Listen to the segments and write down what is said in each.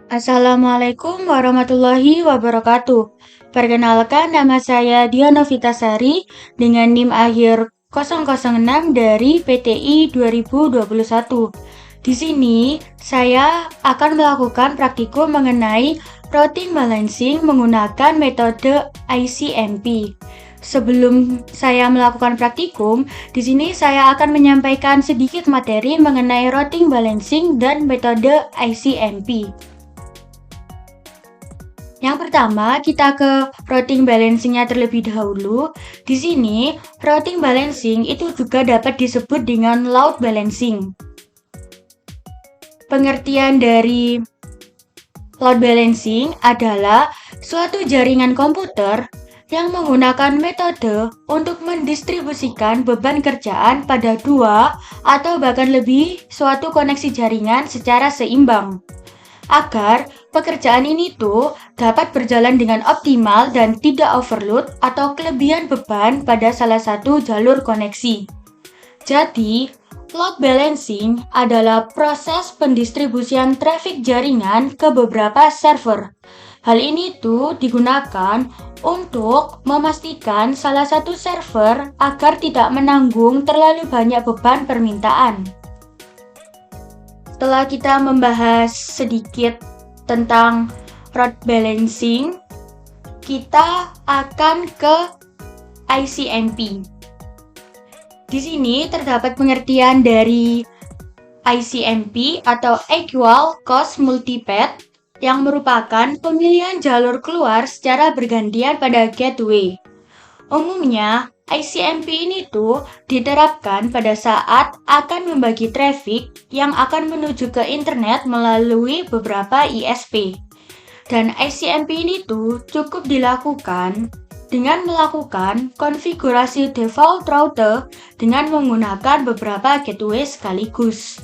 Assalamualaikum warahmatullahi wabarakatuh. Perkenalkan, nama saya Diana Vitasari dengan NIM akhir 006 dari PTI 2021. Di sini saya akan melakukan praktikum mengenai routing balancing menggunakan metode ICMP. Sebelum saya melakukan praktikum, di sini saya akan menyampaikan sedikit materi mengenai routing balancing dan metode ICMP. Yang pertama, kita ke routing balancing-nya terlebih dahulu. Di sini, routing balancing itu juga dapat disebut dengan load balancing. Pengertian dari load balancing adalah suatu jaringan komputer yang menggunakan metode untuk mendistribusikan beban kerjaan pada dua atau bahkan lebih suatu koneksi jaringan secara seimbang, agar pekerjaan ini tuh dapat berjalan dengan optimal dan tidak overload atau kelebihan beban pada salah satu jalur koneksi. Jadi, load balancing adalah proses pendistribusian trafik jaringan ke beberapa server. Hal ini tuh digunakan untuk memastikan salah satu server agar tidak menanggung terlalu banyak beban permintaan. Setelah kita membahas sedikit tentang load balancing, kita akan ke ICMP. Di sini terdapat pengertian dari ICMP atau Equal Cost Multipath yang merupakan pemilihan jalur keluar secara bergantian pada gateway. Umumnya, ICMP ini tuh diterapkan pada saat akan membagi traffic yang akan menuju ke internet melalui beberapa ISP. Dan ICMP ini tuh cukup dilakukan dengan melakukan konfigurasi default router dengan menggunakan beberapa gateway sekaligus.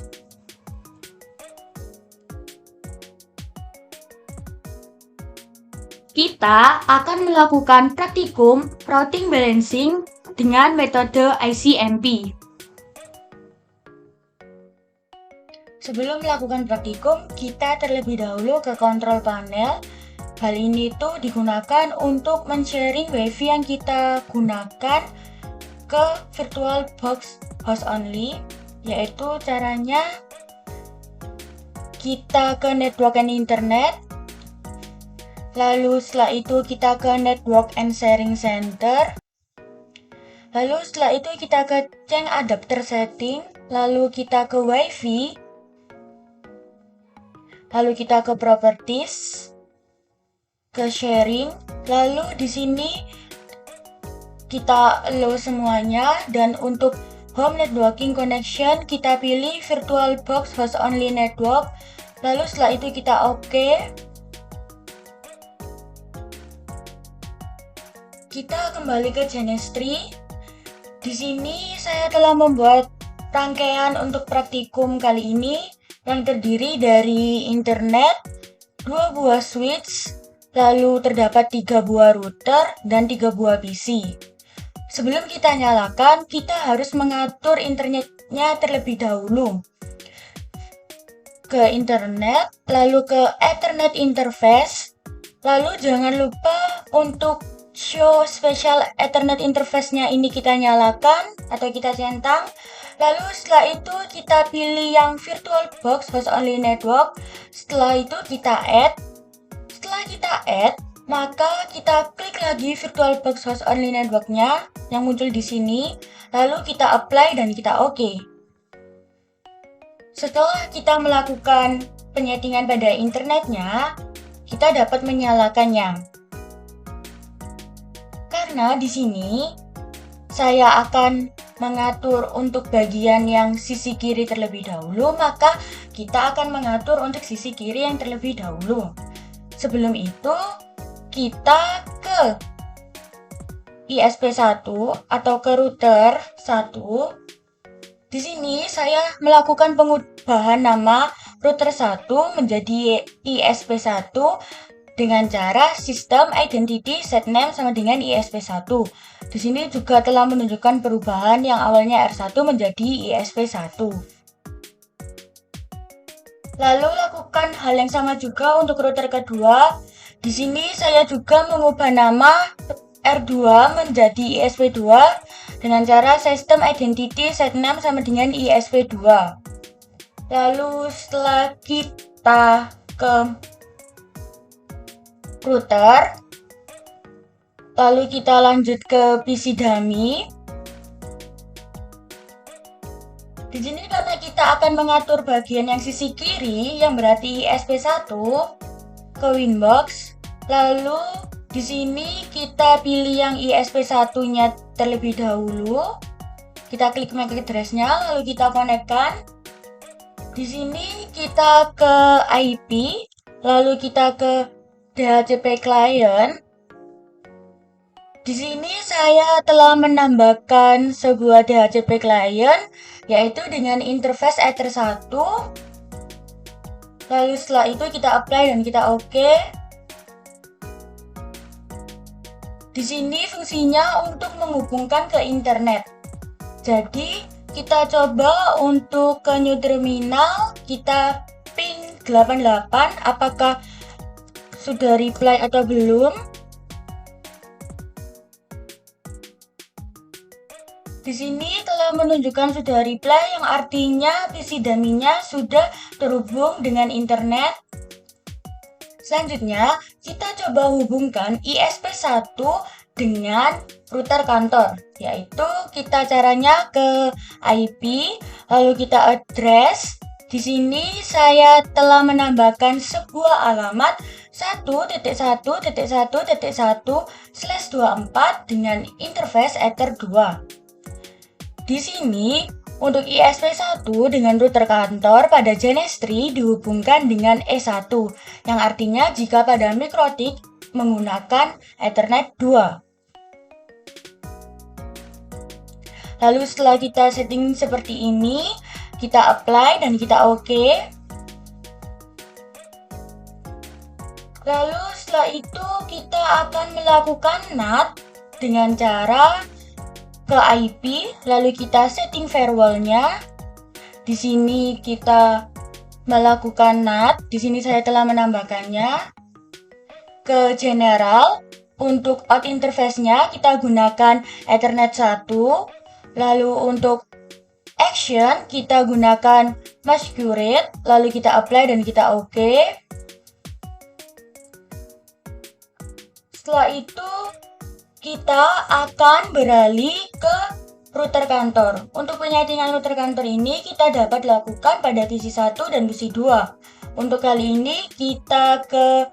Kita akan melakukan praktikum routing balancing dengan metode ICMP. Sebelum melakukan praktikum, kita terlebih dahulu ke kontrol panel. Hal ini tuh digunakan untuk men-sharing WiFi yang kita gunakan ke VirtualBox host only, yaitu caranya kita ke network and internet. Lalu setelah itu kita ke Network and Sharing Center. Lalu setelah itu kita ke Change Adapter Setting. Lalu kita ke Wi-Fi. Lalu kita ke Properties. Ke Sharing. Lalu di sini kita allow semuanya, dan untuk Home Networking Connection kita pilih VirtualBox Host Only Network. Lalu setelah itu kita OK. Kita kembali ke Genestry. Di sini saya telah membuat rangkaian untuk praktikum kali ini yang terdiri dari internet, 2 buah switch, lalu terdapat 3 buah router dan 3 buah PC. Sebelum kita nyalakan, kita harus mengatur internetnya terlebih dahulu. Ke internet, lalu ke Ethernet interface, lalu jangan lupa untuk show special Ethernet interface-nya ini kita nyalakan atau kita centang. Lalu setelah itu kita pilih yang VirtualBox Host Only Network. Setelah itu kita add. Setelah kita add, maka kita klik lagi VirtualBox Host Only Network-nya yang muncul di sini. Lalu kita apply dan kita OK. Setelah kita melakukan penyetingan pada internetnya, kita dapat menyalakannya. Karena di sini saya akan mengatur untuk bagian yang sisi kiri terlebih dahulu, maka kita akan mengatur untuk sisi kiri yang terlebih dahulu. Sebelum itu, kita ke ISP1 atau ke router 1. Di sini saya melakukan pengubahan nama router 1 menjadi ISP1 dengan cara sistem identity set name sama dengan ISP1. Di sini juga telah menunjukkan perubahan yang awalnya R1 menjadi ISP1. Lalu lakukan hal yang sama juga untuk router kedua. Di sini saya juga mengubah nama R2 menjadi ISP2 dengan cara sistem identity set name sama dengan ISP2. Lalu setelah kita ke router, lalu kita lanjut ke PC dummy. Di sini karena kita akan mengatur bagian yang sisi kiri yang berarti ISP1 ke Winbox. Lalu di sini kita pilih yang ISP1-nya terlebih dahulu. Kita klik MAC address-nya lalu kita konekkan. Di sini kita ke IP, lalu kita ke DHCP client. Di sini saya telah menambahkan sebuah DHCP client yaitu dengan interface Ether 1. Lalu setelah itu kita apply dan kita oke. Di sini fungsinya untuk menghubungkan ke internet. Jadi kita coba untuk ke new terminal, kita ping 88 apakah sudah reply atau belum. Di sini telah menunjukkan sudah reply yang artinya PC dummy-nya sudah terhubung dengan internet. Selanjutnya, kita coba hubungkan ISP1 dengan router kantor, yaitu kita caranya ke IP, lalu kita address. Di sini saya telah menambahkan sebuah alamat 1.1.1.1/24 dengan interface Ether 2. Di sini, untuk ISP1 dengan router kantor pada jenis 3 dihubungkan dengan E1, yang artinya jika pada MikroTik menggunakan Ethernet 2. Lalu setelah kita setting seperti ini, kita apply dan kita oke. Lalu setelah itu kita akan melakukan NAT dengan cara ke IP, lalu kita setting firewall-nya. Di sini kita melakukan NAT. Di sini saya telah menambahkannya. Ke general, untuk out interface-nya kita gunakan Ethernet 1. Lalu untuk action kita gunakan Masquerade, lalu kita apply dan kita oke. Setelah itu kita akan beralih ke router kantor. Untuk penyetingan router kantor ini kita dapat lakukan pada PC 1 dan PC 2. Untuk kali ini kita ke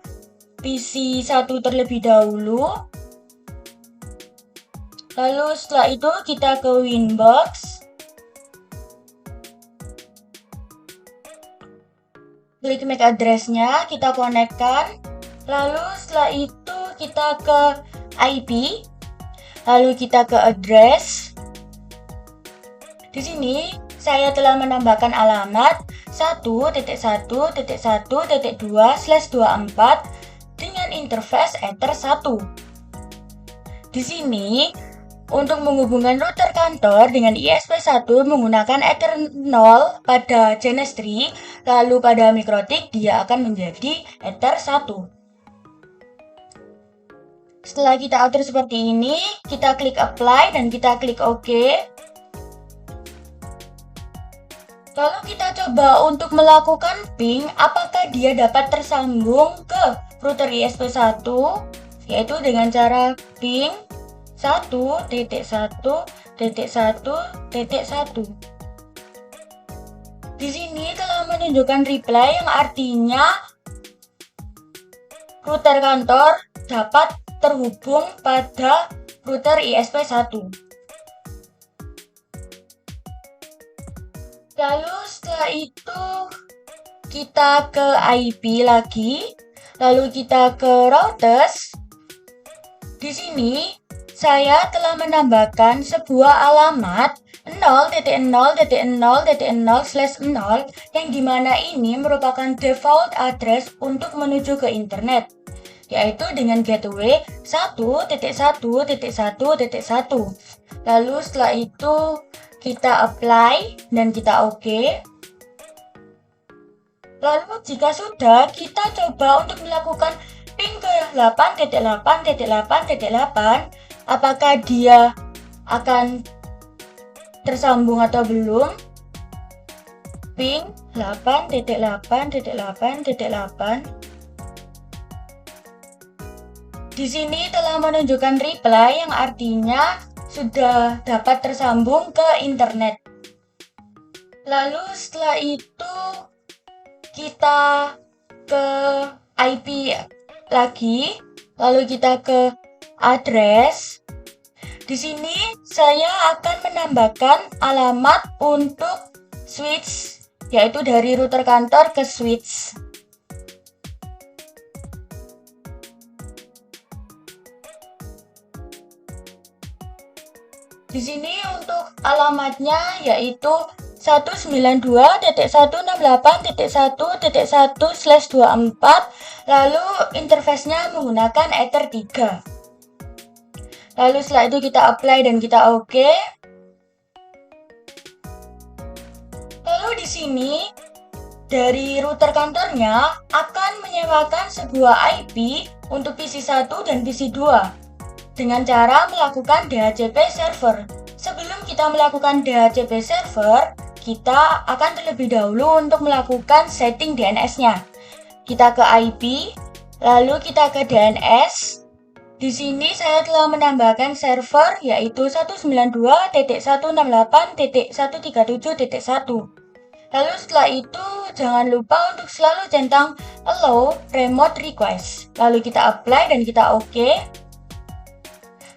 PC 1 terlebih dahulu. Lalu setelah itu kita ke Winbox. Klik MAC address-nya, kita konekkan. Lalu setelah itu kita ke IP, lalu kita ke address. Di sini saya telah menambahkan alamat 1.1.1.2/24 dengan interface Ether 1. Di sini untuk menghubungkan router kantor dengan ISP1 menggunakan Ether 0 pada jenis 3, lalu pada MikroTik dia akan menjadi Ether 1. Setelah kita atur seperti ini, kita klik apply dan kita klik OK. Lalu kita coba untuk melakukan ping apakah dia dapat tersambung ke router ISP1, yaitu dengan cara ping 1.1.1.1. Di sini telah menunjukkan reply yang artinya router kantor dapat terhubung pada router ISP1. Lalu setelah itu kita ke IP lagi, lalu kita ke routers. Di sini saya telah menambahkan sebuah alamat 0.0.0.0/0 yang dimana ini merupakan default address untuk menuju ke internet, yaitu dengan gateway 1.1.1.1. Lalu setelah itu kita apply dan kita oke. Lalu jika sudah, kita coba untuk melakukan ping ke 8.8.8.8. Apakah dia akan tersambung atau belum? Ping 8.8.8.8. Di sini telah menunjukkan reply yang artinya sudah dapat tersambung ke internet. Lalu setelah itu kita ke IP lagi, lalu kita ke address. Di sini saya akan menambahkan alamat untuk switch, yaitu dari router kantor ke switch. Di sini untuk alamatnya yaitu 192.168.1.1/24, lalu interface-nya menggunakan Ether 3. Lalu setelah itu kita apply dan kita oke. Lalu di sini dari router kantornya akan menyewakan sebuah IP untuk PC1 dan PC2 dengan cara melakukan DHCP server. Sebelum kita melakukan DHCP server, kita akan terlebih dahulu untuk melakukan setting DNS-nya. Kita ke IP, lalu kita ke DNS. Di sini saya telah menambahkan server yaitu 192.168.137.1. Lalu setelah itu jangan lupa untuk selalu centang allow remote request. Lalu kita apply dan kita oke.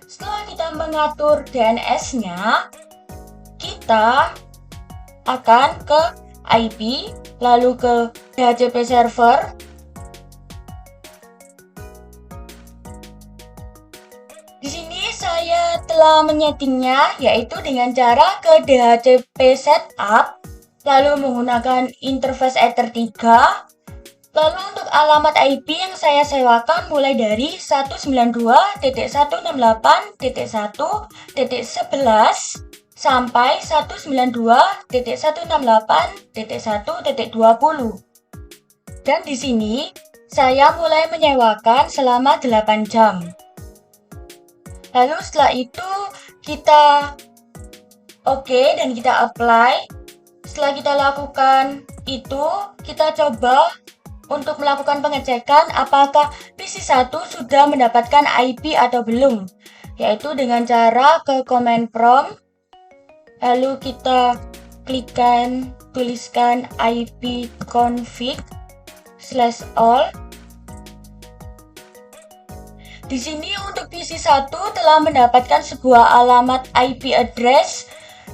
Setelah kita mengatur DNS-nya, kita akan ke IP, lalu ke DHCP server. Di sini saya telah menyetingnya, yaitu dengan cara ke DHCP setup, lalu menggunakan interface Ether 3. Lalu untuk alamat IP yang saya sewakan mulai dari 192.168.1.11 sampai 192.168.1.20. Dan di sini saya mulai menyewakan selama 8 jam. Lalu setelah itu kita oke dan kita apply. Setelah kita lakukan itu, kita coba untuk melakukan pengecekan apakah PC1 sudah mendapatkan IP atau belum, yaitu dengan cara ke command prompt, lalu kita tuliskan ipconfig/all. Di sini untuk PC1 telah mendapatkan sebuah alamat IP address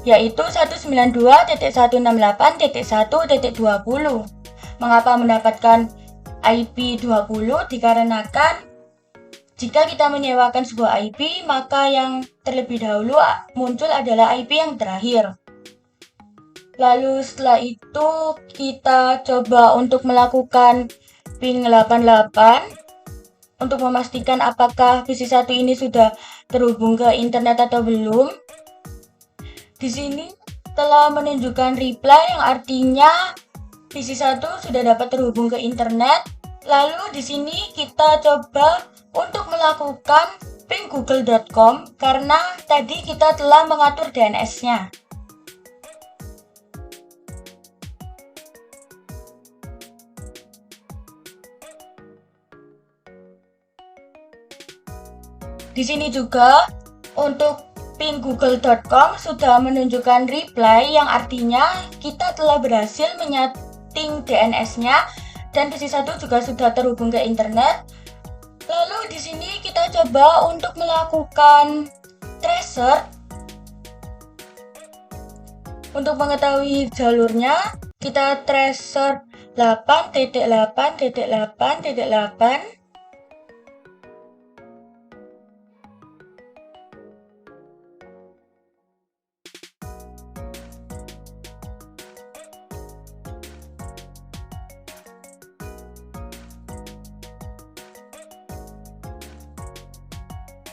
yaitu 192.168.1.20. Mengapa mendapatkan IP 20? Dikarenakan jika kita menyewakan sebuah IP, maka yang terlebih dahulu muncul adalah IP yang terakhir. Lalu setelah itu kita coba untuk melakukan ping 88 untuk memastikan apakah PC1 ini sudah terhubung ke internet atau belum. Di sini telah menunjukkan reply yang artinya PC1 sudah dapat terhubung ke internet. Lalu di sini kita coba untuk melakukan ping google.com karena tadi kita telah mengatur DNS-nya. Di sini juga untuk ping google.com sudah menunjukkan reply yang artinya kita telah berhasil menyeting DNS-nya dan PC1 juga sudah terhubung ke internet. Lalu di sini kita coba untuk melakukan tracer. Untuk mengetahui jalurnya, kita tracer 8.8.8.8.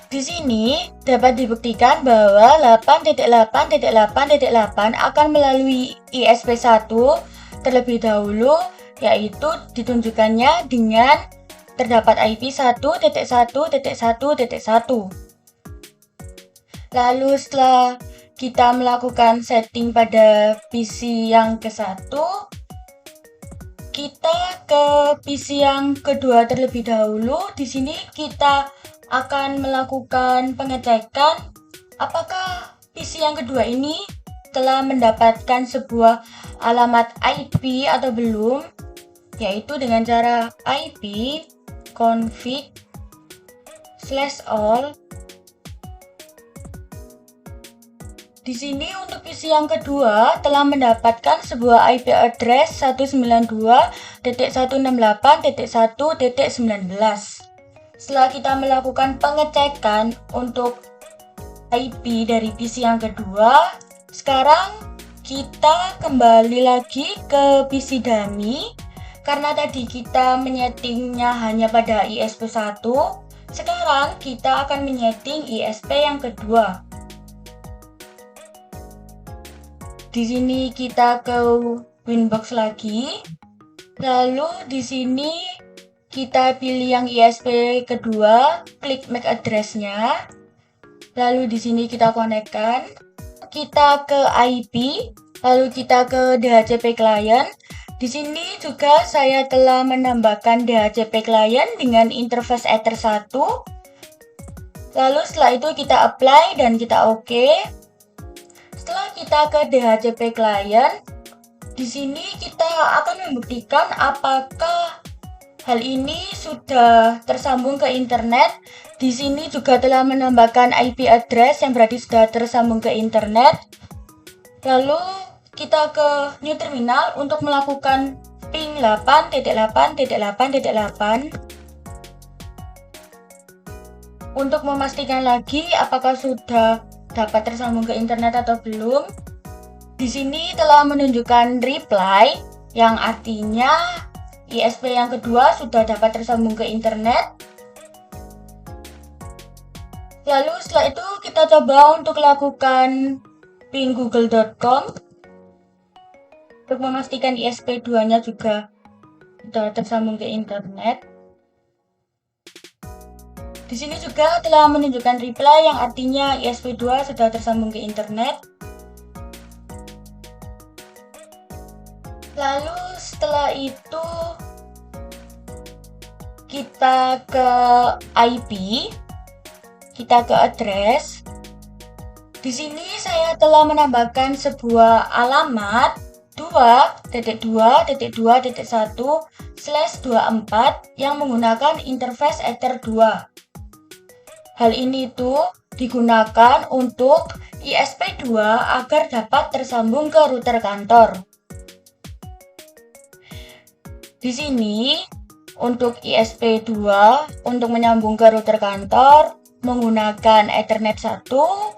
Di sini dapat dibuktikan bahwa 8.8.8.8 akan melalui ISP1 terlebih dahulu yaitu ditunjukkannya dengan terdapat IP 1.1.1.1.1. Lalu setelah kita melakukan setting pada PC yang ke-1, kita ke PC yang kedua terlebih dahulu. Di sini kita akan melakukan pengecekan apakah PC yang kedua ini telah mendapatkan sebuah alamat IP atau belum, yaitu dengan cara IP config/all. Di sini untuk PC yang kedua telah mendapatkan sebuah IP address 192.168.1.19. Setelah kita melakukan pengecekan untuk IP dari PC yang kedua, sekarang kita kembali lagi ke PC dummy. Karena tadi kita menyetingnya hanya pada ISP1, sekarang kita akan menyeting ISP yang kedua. Di sini kita ke Winbox lagi. Lalu di sini kita pilih yang ISP kedua, klik MAC address-nya. Lalu di sini kita konekkan. Kita ke IP, lalu kita ke DHCP client. Di sini juga saya telah menambahkan DHCP client dengan interface Ether 1. Lalu setelah itu kita apply dan kita OK. Setelah kita ke DHCP client, di sini kita akan membuktikan apakah hal ini sudah tersambung ke internet. Di sini juga telah menambahkan IP address yang berarti sudah tersambung ke internet. Lalu kita ke new terminal untuk melakukan ping 8.8.8.8 untuk memastikan lagi apakah sudah dapat tersambung ke internet atau belum. Di sini telah menunjukkan reply yang artinya ISP yang kedua sudah dapat tersambung ke internet. Lalu setelah itu kita coba untuk lakukan ping google.com untuk memastikan ISP2-nya juga sudah tersambung ke internet. Di sini juga telah menunjukkan reply yang artinya ISP2 sudah tersambung ke internet. Lalu setelah itu kita ke IP, kita ke address. Di sini saya telah menambahkan sebuah alamat 2.2.2.1/24 yang menggunakan interface Ether 2. Hal ini digunakan untuk ISP2 agar dapat tersambung ke router kantor. Di sini untuk ISP2 untuk menyambung ke router kantor menggunakan Ethernet 1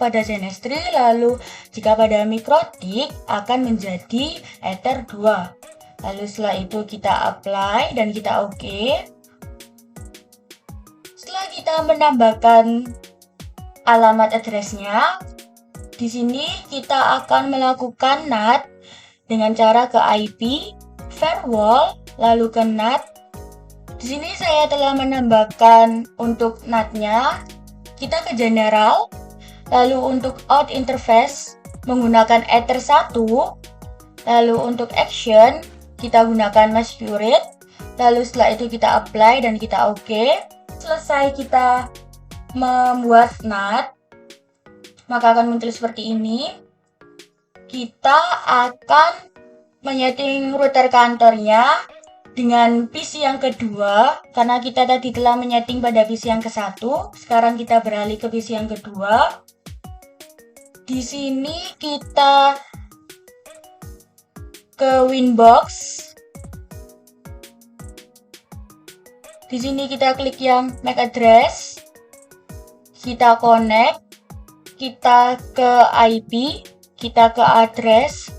pada Zenestri, lalu jika pada MikroTik akan menjadi Ether 2. Lalu setelah itu kita apply dan kita OK. Setelah kita menambahkan alamat address-nya, di sini kita akan melakukan NAT dengan cara ke IP, firewall, lalu ke NAT. Di sini saya telah menambahkan untuk NAT-nya. Kita ke general, lalu untuk out interface menggunakan Ether 1, lalu untuk action kita gunakan Masquerade, lalu setelah itu kita apply dan kita OK. Selesai kita membuat NAT, maka akan muncul seperti ini. Kita akan menyeting router kantornya dengan PC yang kedua, karena kita tadi telah menyeting pada PC yang ke-1. Sekarang kita beralih ke PC yang kedua. Di sini kita ke Winbox. Di sini kita klik yang MAC address. Kita connect. Kita ke IP. Kita ke address.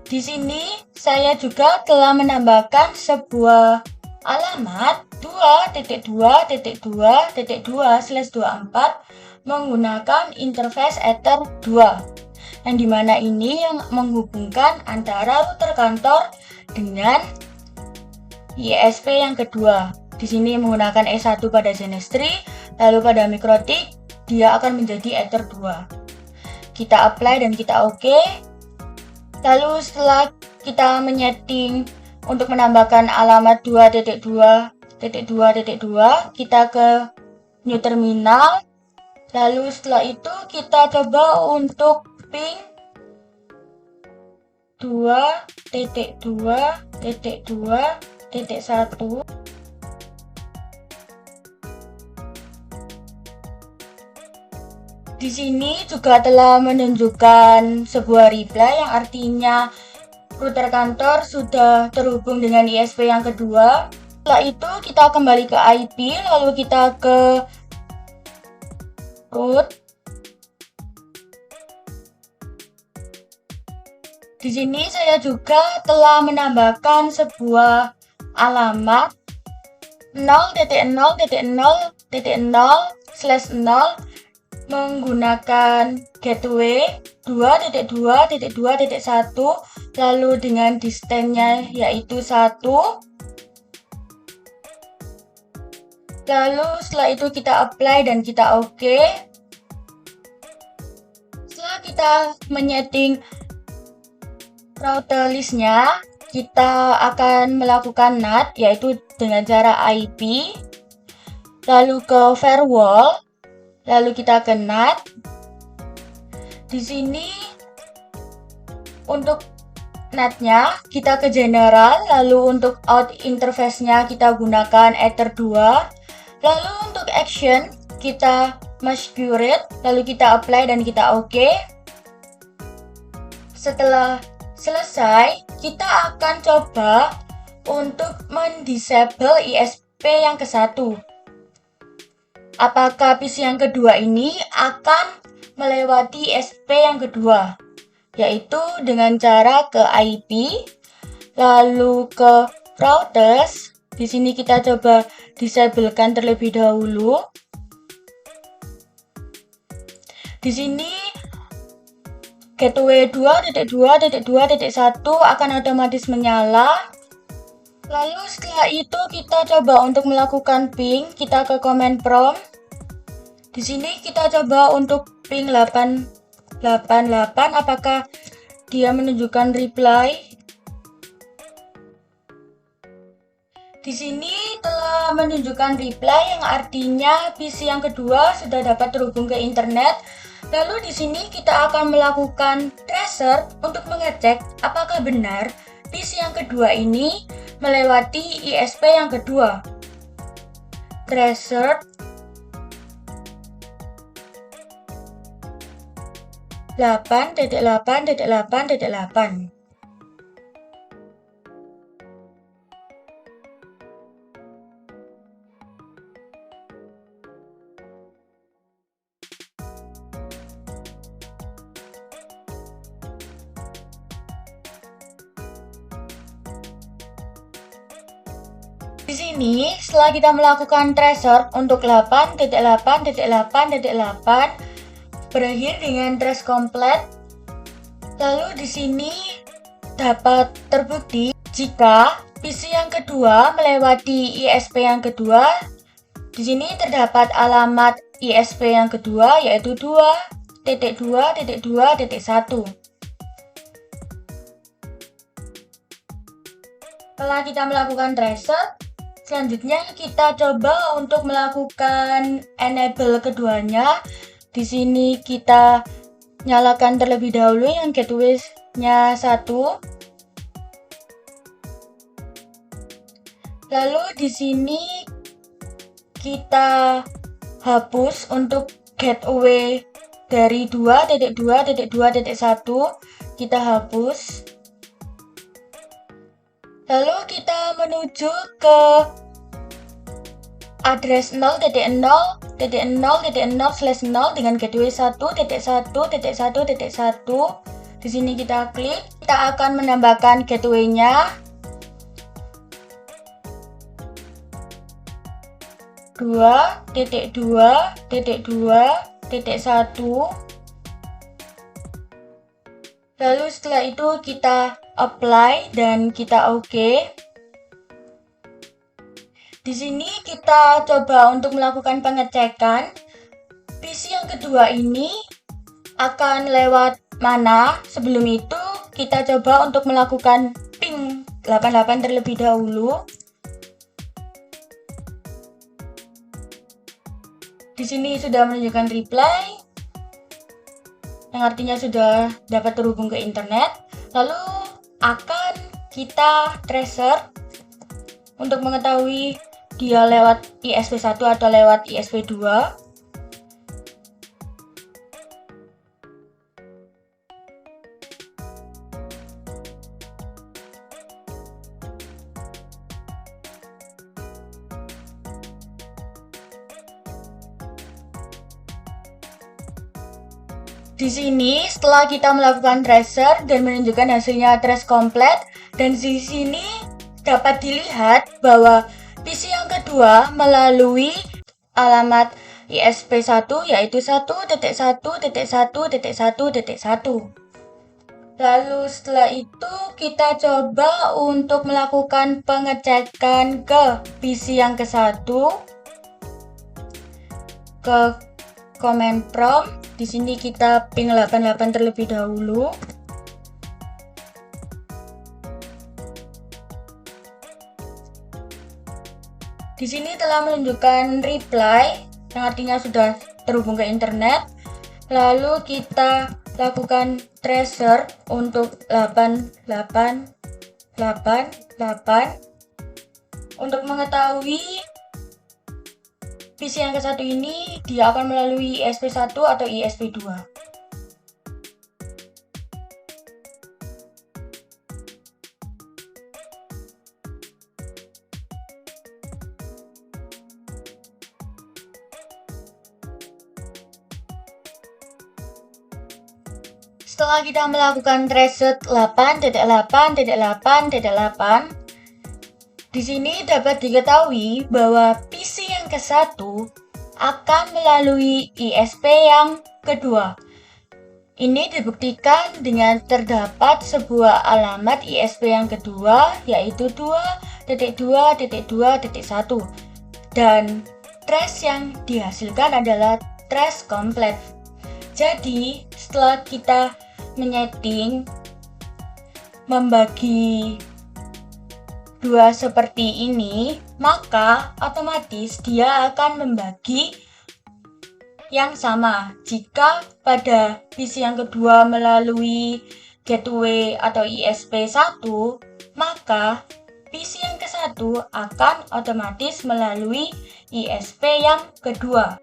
Di sini saya juga telah menambahkan sebuah alamat 2.2.2.2/24 menggunakan interface Ether 2, yang dimana ini yang menghubungkan antara router kantor dengan ISP yang kedua. Di sini menggunakan E1 pada Genestry, lalu pada Mikrotik dia akan menjadi Ether 2. Kita apply dan kita oke. Lalu setelah kita menyeting untuk menambahkan alamat 2.2.2.2, kita ke new terminal. Lalu setelah itu kita coba untuk ping 2.2.2.1. Di sini juga telah menunjukkan sebuah reply yang artinya router kantor sudah terhubung dengan ISP yang kedua. Setelah itu kita kembali ke IP, lalu kita ke root. Di sini saya juga telah menambahkan sebuah alamat 0.0.0.0/0 menggunakan gateway 2.2.2.1, lalu dengan distance-nya yaitu 1. Lalu setelah itu kita apply dan kita oke. Setelah kita menyeting router list-nya, kita akan melakukan NAT yaitu dengan cara IP, lalu ke firewall, lalu kita ke NAT. Di sini untuk NAT-nya kita ke general, lalu untuk out interface-nya kita gunakan Ether 2. Lalu untuk action kita masquerade, lalu kita apply dan kita oke. Setelah selesai, kita akan coba untuk mendisable ISP yang ke-1. Apakah PC yang kedua ini akan melewati ISP yang kedua, yaitu dengan cara ke IP, lalu ke routers. Di sini kita coba disablekan terlebih dahulu. Di sini gateway 2.2.2.1 akan otomatis menyala. Lalu setelah itu kita coba untuk melakukan ping, kita ke command prompt. Di sini kita coba untuk ping 888, apakah dia menunjukkan reply. Di sini telah menunjukkan reply yang artinya PC yang kedua sudah dapat terhubung ke internet. Lalu di sini kita akan melakukan tracer untuk mengecek apakah benar PC yang kedua ini melewati ISP yang kedua. Tracer 8.8.8.8. Di sini, setelah kita melakukan tracer untuk 8.8.8.8 berakhir dengan trace komplit. Lalu di sini dapat terbukti jika PC yang kedua melewati ISP yang kedua. Di sini terdapat alamat ISP yang kedua yaitu 2.2.2.1. Setelah kita melakukan tracer, selanjutnya kita coba untuk melakukan enable keduanya. Di sini kita nyalakan terlebih dahulu yang gateway-nya 1. Lalu di sini kita hapus untuk gateway dari 2.2.2.1, kita hapus. Lalu kita menuju ke address 0.0.0.0/0 dengan gateway 1.1.1.1. Di sini kita klik, kita akan menambahkan gateway-nya 2.2.2.1. Lalu setelah itu kita apply dan kita oke. Di sini kita coba untuk melakukan pengecekan PC yang kedua ini akan lewat mana. Sebelum itu kita coba untuk melakukan ping 88 terlebih dahulu. Di sini sudah menunjukkan reply, yang artinya sudah dapat terhubung ke internet. Lalu akan kita tracer untuk mengetahui dia lewat ISP1 atau lewat ISP2. Di sini setelah kita melakukan tracer dan menunjukkan hasilnya trace komplit, dan di sini dapat dilihat bahwa PC yang kedua melalui alamat ISP1 yaitu 1.1.1.1.1.1. Lalu setelah itu kita coba untuk melakukan pengecekan ke PC yang ke-1 ke command prompt. Di sini kita ping 88 terlebih dahulu. Di sini telah menunjukkan reply, yang artinya sudah terhubung ke internet. Lalu kita lakukan tracer untuk 8888 untuk mengetahui PC yang ke-1 ini dia akan melalui ISP1 atau ISP2. Setelah kita melakukan tracer 8.8.8.8, di sini dapat diketahui bahwa PC yang ke-1 akan melalui ISP yang kedua. Ini dibuktikan dengan terdapat sebuah alamat ISP yang kedua yaitu 2.2.2.1 dan trace yang dihasilkan adalah trace komplit. Jadi setelah kita menyeting membagi dua seperti ini, maka otomatis dia akan membagi yang sama. Jika pada PC yang kedua melalui gateway atau ISP1, maka PC yang ke-1 akan otomatis melalui ISP yang kedua.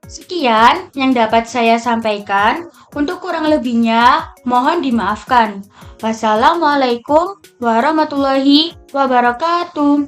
Sekian yang dapat saya sampaikan. Untuk kurang lebihnya, mohon dimaafkan. Wassalamualaikum warahmatullahi wabarakatuh.